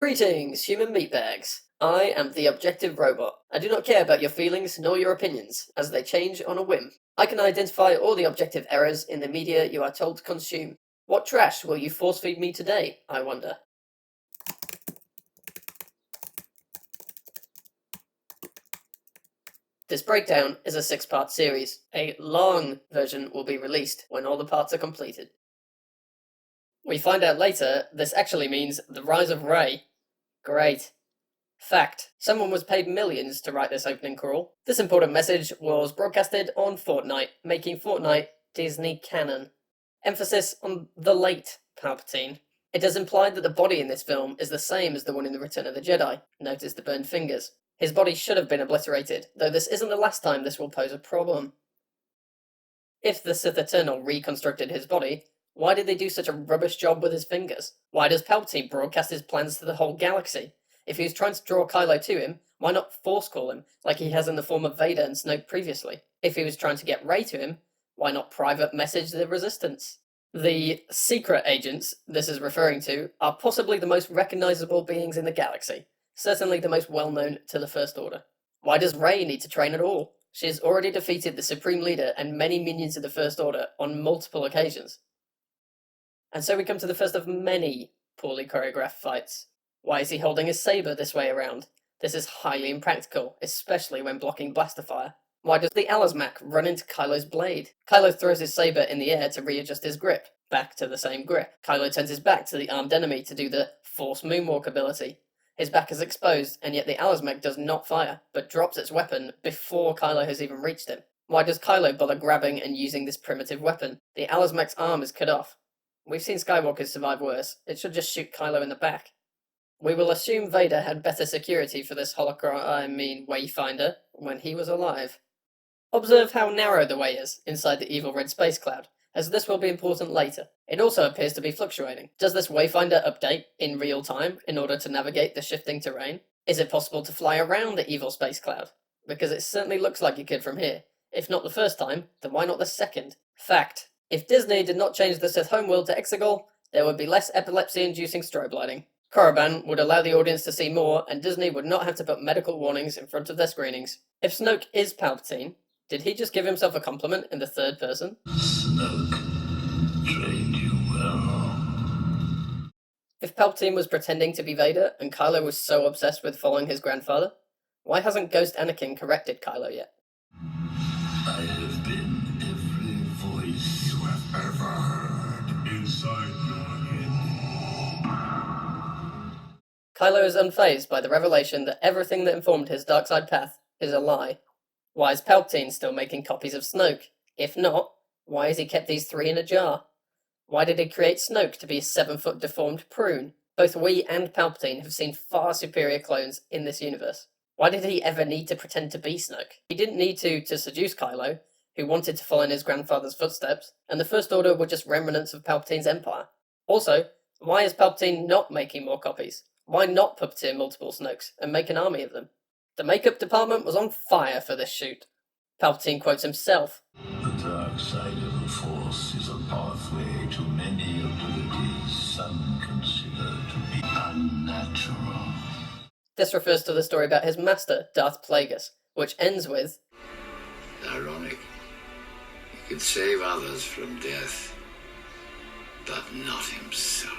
Greetings, human meatbags. I am the objective robot. I do not care about your feelings nor your opinions, as they change on a whim. I can identify all the objective errors in the media you are told to consume. What trash will you force feed me today, I wonder? This breakdown is a 6-part series. A long version will be released when all the parts are completed. We find out later this actually means the rise of Rey. Great. Fact. Someone was paid millions to write this opening crawl. This important message was broadcasted on Fortnite, making Fortnite Disney canon. Emphasis on the late Palpatine. It is implied that the body in this film is the same as the one in The Return of the Jedi. Notice the burned fingers. His body should have been obliterated, though this isn't the last time this will pose a problem. If the Sith Eternal reconstructed his body, why did they do such a rubbish job with his fingers? Why does Palpatine broadcast his plans to the whole galaxy? If he was trying to draw Kylo to him, why not force call him, like he has in the form of Vader and Snoke previously? If he was trying to get Rey to him, why not private message the Resistance? The secret agents this is referring to are possibly the most recognizable beings in the galaxy, certainly the most well-known to the First Order. Why does Rey need to train at all? She has already defeated the Supreme Leader and many minions of the First Order on multiple occasions. And so we come to the first of many poorly choreographed fights. Why is he holding his saber this way around? This is highly impractical, especially when blocking blaster fire. Why does the Alazmac run into Kylo's blade? Kylo throws his saber in the air to readjust his grip, back to the same grip. Kylo turns his back to the armed enemy to do the Force Moonwalk ability. His back is exposed, and yet the Alazmac does not fire, but drops its weapon before Kylo has even reached him. Why does Kylo bother grabbing and using this primitive weapon? The Alazmac's arm is cut off. We've seen Skywalkers survive worse. It should just shoot Kylo in the back. We will assume Vader had better security for this Wayfinder when he was alive. Observe how narrow the way is inside the evil red space cloud, as this will be important later. It also appears to be fluctuating. Does this Wayfinder update in real time in order to navigate the shifting terrain? Is it possible to fly around the evil space cloud? Because it certainly looks like you could from here. If not the first time, then why not the second? Fact. If Disney did not change the Sith homeworld to Exegol, there would be less epilepsy-inducing strobe lighting. Korriban would allow the audience to see more, and Disney would not have to put medical warnings in front of their screenings. If Snoke is Palpatine, did he just give himself a compliment in the third person? Snoke trained you well. If Palpatine was pretending to be Vader, and Kylo was so obsessed with following his grandfather, why hasn't Ghost Anakin corrected Kylo yet? I have been every voice you have ever heard inside your head. Kylo is unfazed by the revelation that everything that informed his dark side path is a lie. Why is Palpatine still making copies of Snoke? If not, why has he kept these 3 in a jar? Why did he create Snoke to be a 7-foot deformed prune? Both we and Palpatine have seen far superior clones in this universe. Why did he ever need to pretend to be Snoke? He didn't need to seduce Kylo, who wanted to follow in his grandfather's footsteps, and the First Order were just remnants of Palpatine's empire. Also, why is Palpatine not making more copies? Why not puppeteer multiple Snokes and make an army of them? The makeup department was on fire for this shoot. Palpatine quotes himself. The dark side of the Force is a pathway to many abilities some consider to be unnatural. This refers to the story about his master, Darth Plagueis, which ends with, ironic. He could save others from death, but not himself.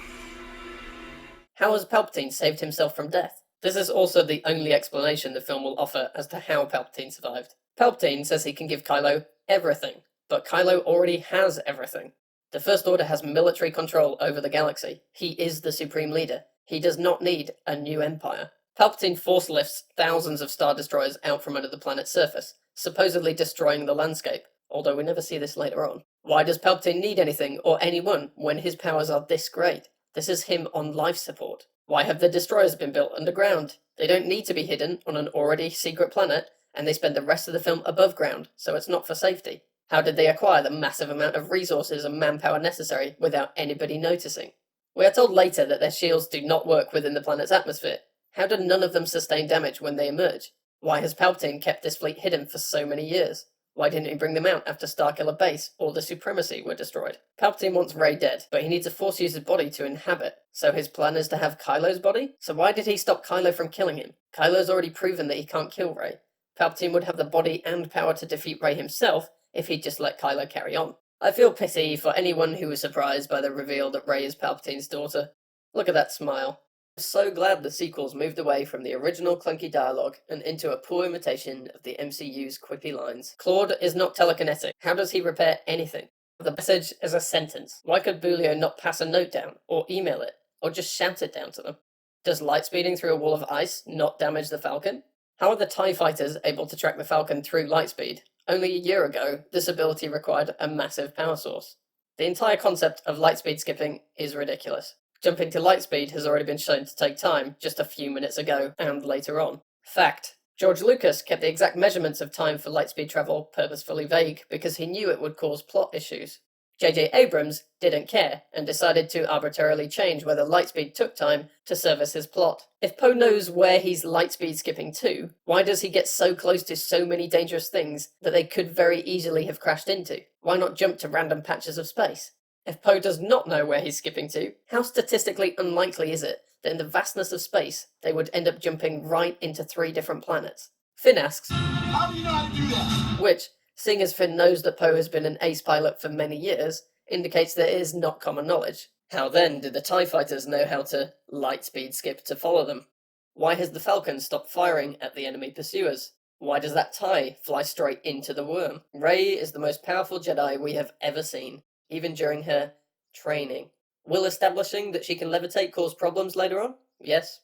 how has Palpatine saved himself from death? This is also the only explanation the film will offer as to how Palpatine survived. Palpatine says he can give Kylo everything, but Kylo already has everything. The First Order has military control over the galaxy. He is the Supreme Leader. He does not need a new empire. Palpatine force lifts thousands of Star Destroyers out from under the planet's surface, supposedly destroying the landscape, although we never see this later on. Why does Palpatine need anything or anyone when his powers are this great? This is him on life support. Why have the destroyers been built underground? They don't need to be hidden on an already secret planet, and they spend the rest of the film above ground, so it's not for safety. How did they acquire the massive amount of resources and manpower necessary without anybody noticing? We are told later that their shields do not work within the planet's atmosphere. How did none of them sustain damage when they emerge? Why has Palpatine kept this fleet hidden for so many years? Why didn't he bring them out after Starkiller Base or the Supremacy were destroyed? Palpatine wants Rey dead, but he needs a Force user's body to inhabit, so his plan is to have Kylo's body? So why did he stop Kylo from killing him? Kylo's already proven that he can't kill Rey. Palpatine would have the body and power to defeat Rey himself if he'd just let Kylo carry on. I feel pity for anyone who was surprised by the reveal that Rey is Palpatine's daughter. Look at that smile. I'm so glad the sequels moved away from the original clunky dialogue and into a poor imitation of the MCU's quippy lines. Claude is not telekinetic. How does he repair anything? The message is a sentence. Why could Bulio not pass a note down, or email it, or just shout it down to them? Does lightspeeding through a wall of ice not damage the Falcon? How are the TIE fighters able to track the Falcon through lightspeed? Only a year ago, this ability required a massive power source. The entire concept of lightspeed skipping is ridiculous. Jumping to lightspeed has already been shown to take time just a few minutes ago and later on. Fact. George Lucas kept the exact measurements of time for lightspeed travel purposefully vague because he knew it would cause plot issues. J.J. Abrams didn't care and decided to arbitrarily change whether lightspeed took time to service his plot. If Poe knows where he's lightspeed skipping to, why does he get so close to so many dangerous things that they could very easily have crashed into? Why not jump to random patches of space? If Poe does not know where he's skipping to, how statistically unlikely is it that in the vastness of space they would end up jumping right into 3 different planets? Finn asks, how do you know how to do that? Which, seeing as Finn knows that Poe has been an ace pilot for many years, indicates that it is not common knowledge. How then did the TIE fighters know how to lightspeed skip to follow them? Why has the Falcon stopped firing at the enemy pursuers? Why does that TIE fly straight into the worm? Rey is the most powerful Jedi we have ever seen, even during her training. Will establishing that she can levitate cause problems later on? Yes.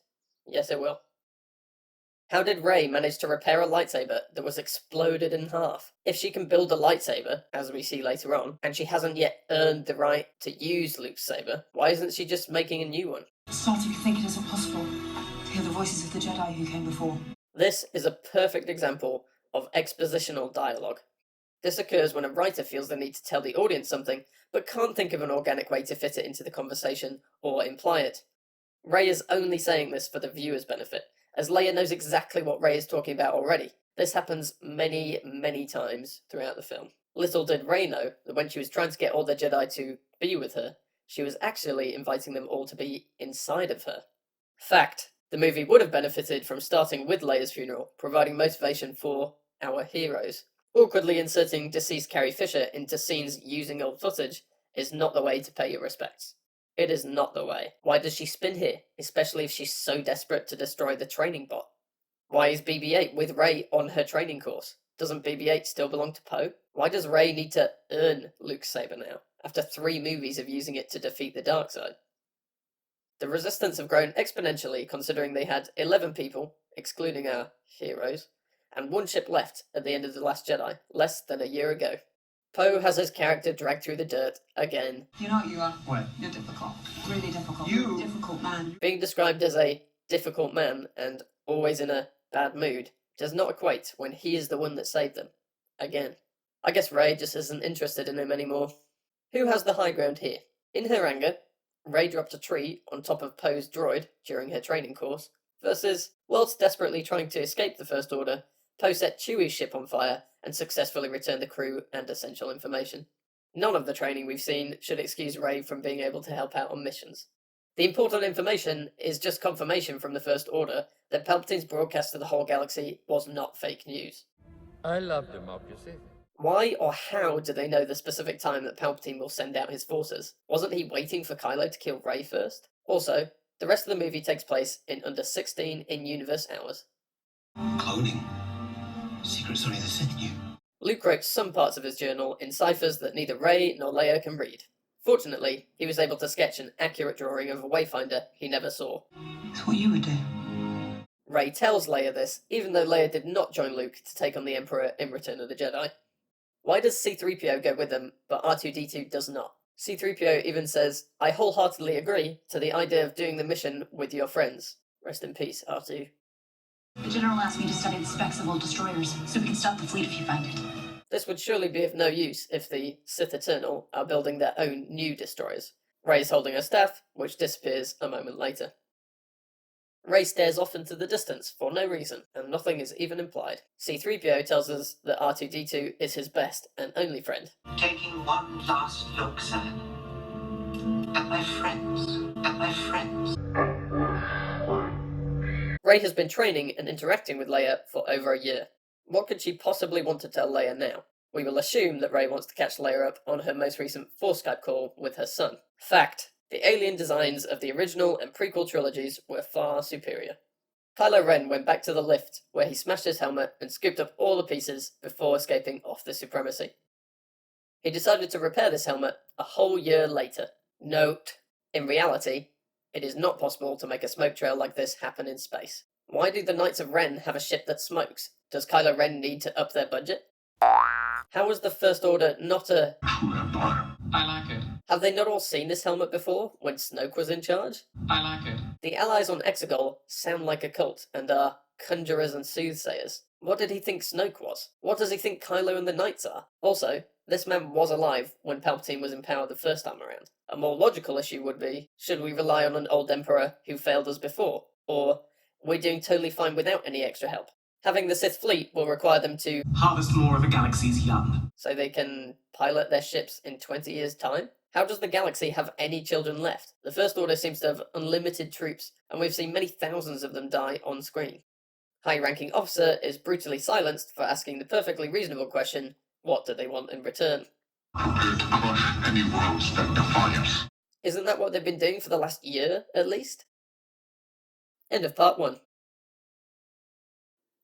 Yes, it will. How did Rey manage to repair a lightsaber that was exploded in half? If she can build a lightsaber, as we see later on, and she hasn't yet earned the right to use Luke's saber, why isn't she just making a new one? Starting to think it isn't possible to hear the voices of the Jedi who came before. This is a perfect example of expositional dialogue. This occurs when a writer feels the need to tell the audience something, but can't think of an organic way to fit it into the conversation or imply it. Rey is only saying this for the viewer's benefit, as Leia knows exactly what Rey is talking about already. This happens many, many times throughout the film. Little did Rey know that when she was trying to get all the Jedi to be with her, she was actually inviting them all to be inside of her. Fact. The movie would have benefited from starting with Leia's funeral, providing motivation for our heroes. Awkwardly inserting deceased Carrie Fisher into scenes using old footage is not the way to pay your respects. It is not the way. Why does she spin here, especially if she's so desperate to destroy the training bot? Why is BB-8 with Rey on her training course? Doesn't BB-8 still belong to Poe? Why does Rey need to earn Luke's saber now, after 3 movies of using it to defeat the dark side? The Resistance have grown exponentially considering they had 11 people, excluding our heroes, and 1 ship left at the end of The Last Jedi, less than a year ago. Poe has his character dragged through the dirt again. You know what you are? What? You're difficult. Really difficult. You- Difficult man. Being described as a difficult man and always in a bad mood does not equate when he is the one that saved them. Again. I guess Rey just isn't interested in him anymore. Who has the high ground here? In her anger, Rey dropped a tree on top of Poe's droid during her training course, versus, whilst desperately trying to escape the First Order, Poe set Chewie's ship on fire and successfully returned the crew and essential information. None of the training we've seen should excuse Rey from being able to help out on missions. The important information is just confirmation from the First Order that Palpatine's broadcast to the whole galaxy was not fake news. I love democracy. Why or how do they know the specific time that Palpatine will send out his forces? Wasn't he waiting for Kylo to kill Rey first? Also, the rest of the movie takes place in under 16 in-universe hours. Cloning. Secrets only the Sith knew. Luke wrote some parts of his journal in ciphers that neither Rey nor Leia can read. Fortunately, he was able to sketch an accurate drawing of a wayfinder he never saw. It's what you would do. Rey tells Leia this, even though Leia did not join Luke to take on the Emperor in Return of the Jedi. Why does C-3PO go with them, but R2-D2 does not? C-3PO even says, I wholeheartedly agree to the idea of doing the mission with your friends. Rest in peace, R2. The General asked me to study the specs of old destroyers, so we can stop the fleet if you find it. This would surely be of no use if the Sith Eternal are building their own new destroyers. Rey's holding her staff, which disappears a moment later. Rey stares off into the distance for no reason, and nothing is even implied. C-3PO tells us that R2-D2 is his best and only friend. Taking one last look, son, at my friends, at my friends. Rey has been training and interacting with Leia for over a year. What could she possibly want to tell Leia now? We will assume that Rey wants to catch Leia up on her most recent Force Skype call with her son. Fact: the alien designs of the original and prequel trilogies were far superior. Kylo Ren went back to the lift, where he smashed his helmet and scooped up all the pieces before escaping off the Supremacy. He decided to repair this helmet a whole year later. Note: in reality, it is not possible to make a smoke trail like this happen in space. Why do the Knights of Ren have a ship that smokes? Does Kylo Ren need to up their budget? How was the First Order not a... I like it. Have they not all seen this helmet before, when Snoke was in charge? I like it. The allies on Exegol sound like a cult, and are conjurers and soothsayers. What did he think Snoke was? What does he think Kylo and the Knights are? Also, this man was alive when Palpatine was in power the first time around. A more logical issue would be, should we rely on an old Emperor who failed us before? Or, we're doing totally fine without any extra help? Having the Sith fleet will require them to Harvest more of a galaxy's young. so they can pilot their ships in 20 years' time? How does the galaxy have any children left? The First Order seems to have unlimited troops, and we've seen many thousands of them die on screen. High-ranking officer is brutally silenced for asking the perfectly reasonable question, what do they want in return? Prepared to crush any worlds that defy us. Isn't that what they've been doing for the last year, at least? End of part 1.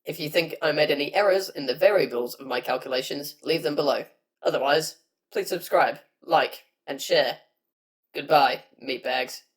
If you think I made any errors in the variables of my calculations, leave them below. Otherwise, please subscribe, like, and share. Goodbye, meatbags.